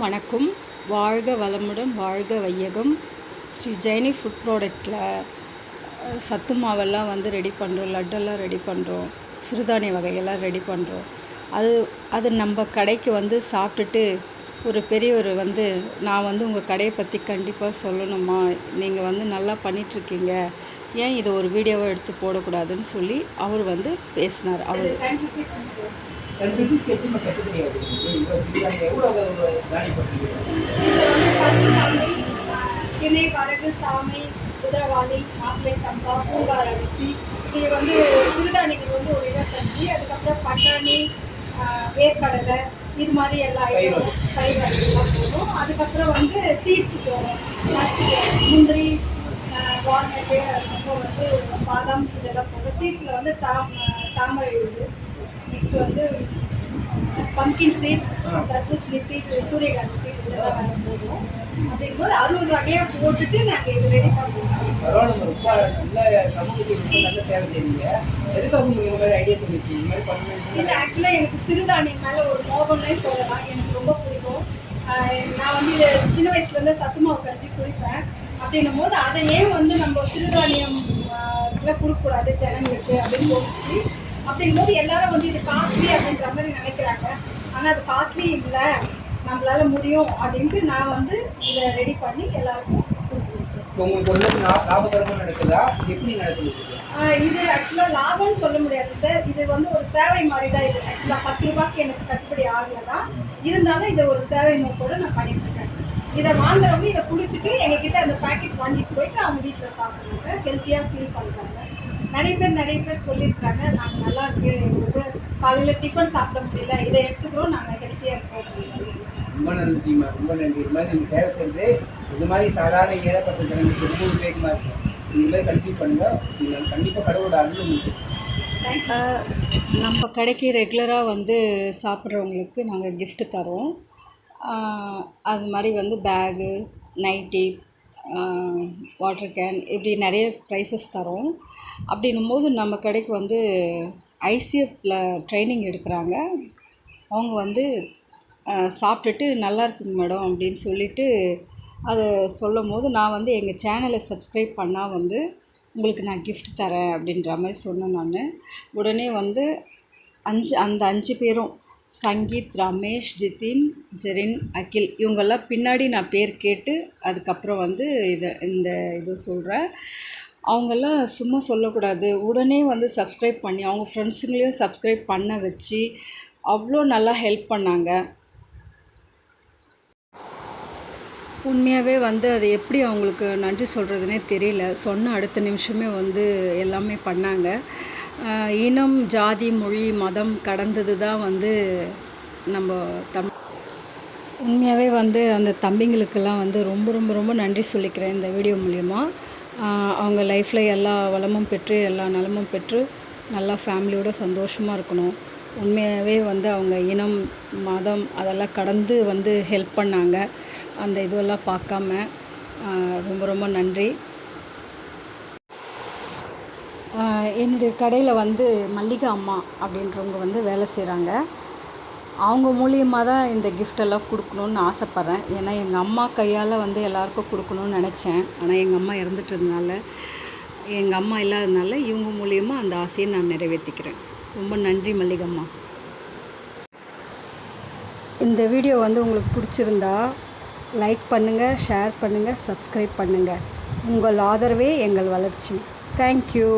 வணக்கம். வாழ்க வளமுடன், வாழ்க வையகம். ஸ்ரீ ஜெயினி ஃபுட் ப்ராடக்ட்டில் சத்து மாவெல்லாம் ரெடி பண்ணுறோம், லட்டெல்லாம் ரெடி பண்ணுறோம், சிறுதானிய வகையெல்லாம் ரெடி பண்ணுறோம். அது நம்ம கடைக்கு சாப்பிட்டுட்டு ஒரு பெரியவர் நான் உங்கள் கடையை பற்றி கண்டிப்பாக சொல்லணுமா, நீங்கள் நல்லா பண்ணிகிட்ருக்கீங்க, ஏன் இதை ஒரு வீடியோவை எடுத்து போடக்கூடாதுன்னு சொல்லி அவர் பேசினார். அவர் திணை, வரகு, சாமை, குதிரவாளி, மாப்பிள்ளை சம்பா, பூங்கார் அரிசி, இது சிறுதானியங்கள் ஒரு 25, அதுக்கப்புறம் பட்டாணி, வேர்க்கடலை, இது மாதிரி எல்லா ஐட்டம் பயிர் வகைகள்லாம் போடும். அதுக்கப்புறம் சீட்ஸ் போடும், முந்திரி, வால்நட்டு, அதுக்கப்புறம் பாதாம், இதெல்லாம் போடும். சீட்ஸில் தாமரை உண்டு, நெக்ஸ்ட் பம்கின் சீட், தர்பூசணி சீட், சூரியகாந்தி சீட், இதெல்லாம் போடுவோம். அப்படிங்கும்போது 60 வகையாக போட்டுட்டு நாங்கள் இது ரெடி பண்ணுவோம். பரவாயில்ல, ரொம்ப நல்ல சமூகத்துக்கு நல்ல சேவை செய்வீங்க. எதுக்காக உங்களுக்கு இந்த மாதிரி ஐடியா தோணுச்சு, இந்த மாதிரி பண்ணணும்? இது ஆக்சுவலாக எனக்கு சிறுதானியம் மேலே ஒரு மோகம்னே சொல்லலாம். எனக்கு ரொம்ப பிடிக்கும். நான் இது சின்ன வயசுலேருந்து சத்து மாவு கஞ்சி குடிப்பேன். அப்படின்னும் போது அதை ஏன் நம்ம சிறுதானியம் கொடுக்கக்கூடாது ஜனங்களுக்கு அப்படின்னு தோணுச்சு. அப்படிங்கும்போது எல்லாரும் இது காஸ்ட்லி அப்படின்ற மாதிரி நினைக்கிறாங்க. ஆனால் அது காஸ்ட்லி இல்லை, நம்மளால முடியும் அப்படின்ட்டு நான் இதை ரெடி பண்ணி எல்லாருக்கும் கொடுத்துருவேன் சார். உங்களுக்கு லாபகரமாக நடக்குதா, எப்படி நடக்குது? இது ஆக்சுவலாக லாபம்னு சொல்ல முடியாது சார். இது ஒரு சேவை மாதிரி தான். இது ஆக்சுவலாக 10 ரூபாய்க்கு எனக்கு கட்டுப்படி ஆகலை தான், இருந்தாலும் இதை ஒரு சேவை நோக்கோடு நான் பண்ணிட்டு இருக்கேன். இதை வாங்குறவங்க இதை குடிச்சிட்டு எங்ககிட்ட அந்த பேக்கெட் வாங்கிட்டு போயிட்டு அவங்க வீட்டில் சாப்பிட்றாங்க, ஹெல்த்தியாக ஃபீல் பண்ணுறாங்க. நிறைய பேர் சொல்லியிருக்காங்க, நாங்கள் நல்லா இருக்கு, எங்களுக்கு காலையில் டிஃபன் சாப்பிட முடியல, இதை எடுத்துக்கிறோம், நாங்கள் ஹெல்த்தியாக இருக்கோம். ரொம்ப நன்றிம்மா, ரொம்ப நன்றி. இது மாதிரி நீங்கள் சேவை செய்கிறது இது மாதிரி சாதாரண ஏறப்பட்ட ஜனங்களுக்கு ரொம்ப உபயோகமாக இருக்கும். இந்த மாதிரி கண்டினியூ பண்ணுங்கள், நீங்கள் கண்டிப்பாக கடவுளோட அருள் உங்களுக்கு. நம்ம கடைக்கு ரெகுலராக சாப்பிட்றவங்களுக்கு நாங்கள் கிஃப்ட்டு தரோம். அது மாதிரி பேகு, நைட்டி, வாட்டர் கேன், இப்படி நிறைய ப்ரைஸஸ் தரோம். அப்படின்னும் போது நம்ம கடைக்கு ஐசிஎஃப்பில் ட்ரைனிங் எடுக்கிறாங்க. அவங்க சாப்பிட்டுட்டு நல்லா இருக்குங்க மேடம் அப்படின்னு சொல்லிவிட்டு அதை சொல்லும் போது நான் எங்கள் சேனலை சப்ஸ்கிரைப் பண்ணால் உங்களுக்கு நான் கிஃப்ட் தரேன் அப்படின்ற மாதிரி சொன்னேன். நான் உடனே அந்த 5 பேரும் சங்கீத், ரமேஷ், ஜிதின், ஜெரின், அகில், இவங்கெல்லாம் பின்னாடி நான் பேர் கேட்டு அதுக்கப்புறம் இது சொல்கிறேன். அவங்கெல்லாம் சும்மா சொல்லக்கூடாது, உடனே சப்ஸ்கிரைப் பண்ணி அவங்க ஃப்ரெண்ட்ஸுங்களையும் சப்ஸ்கிரைப் பண்ண வச்சு அவ்வளோ நல்லா ஹெல்ப் பண்ணாங்க. உண்மையாகவே அது எப்படி அவங்களுக்கு நன்றி சொல்கிறதுனே தெரியல. சொன்ன அடுத்த நிமிஷமே எல்லாமே பண்ணாங்க. இனம், ஜாதி, மொழி, மதம் கடந்தது தான் நம்ம உண்மையாகவே அந்த தம்பிங்களுக்கெல்லாம் ரொம்ப ரொம்ப ரொம்ப நன்றி சொல்லிக்கிறேன் இந்த வீடியோ மூலிமா. அவங்க லைஃப்பில் எல்லா வளமும் பெற்று எல்லா நலமும் பெற்று நல்லா ஃபேமிலியோடு சந்தோஷமாக இருக்கணும். உண்மையாகவே அவங்க இனம், மதம் அதெல்லாம் கடந்து ஹெல்ப் பண்ணாங்க. அந்த இதுவெல்லாம் பார்க்காம ரொம்ப ரொம்ப நன்றி. என்னுடைய கடையில் மல்லிகா அம்மா அப்படின்றவங்க வேலை செய்கிறாங்க. அவங்க மூலியமாக தான் இந்த கிஃப்டெல்லாம் கொடுக்கணுன்னு ஆசைப்பட்றேன். ஏன்னா எங்கள் அம்மா கையால் எல்லாருக்கும் கொடுக்கணுன்னு நினச்சேன். ஆனால் எங்கள் அம்மா இறந்துட்டதுனால, எங்கள் அம்மா இல்லாததுனால இவங்க மூலியமாக அந்த ஆசையை நான் நிறைவேற்றிக்கிறேன். ரொம்ப நன்றி மல்லிகம்மா. இந்த வீடியோ உங்களுக்கு பிடிச்சிருந்தா லைக் பண்ணுங்கள், ஷேர் பண்ணுங்கள், சப்ஸ்கிரைப் பண்ணுங்கள். உங்கள் ஆதரவே எங்கள் வளர்ச்சி. தேங்க்யூ.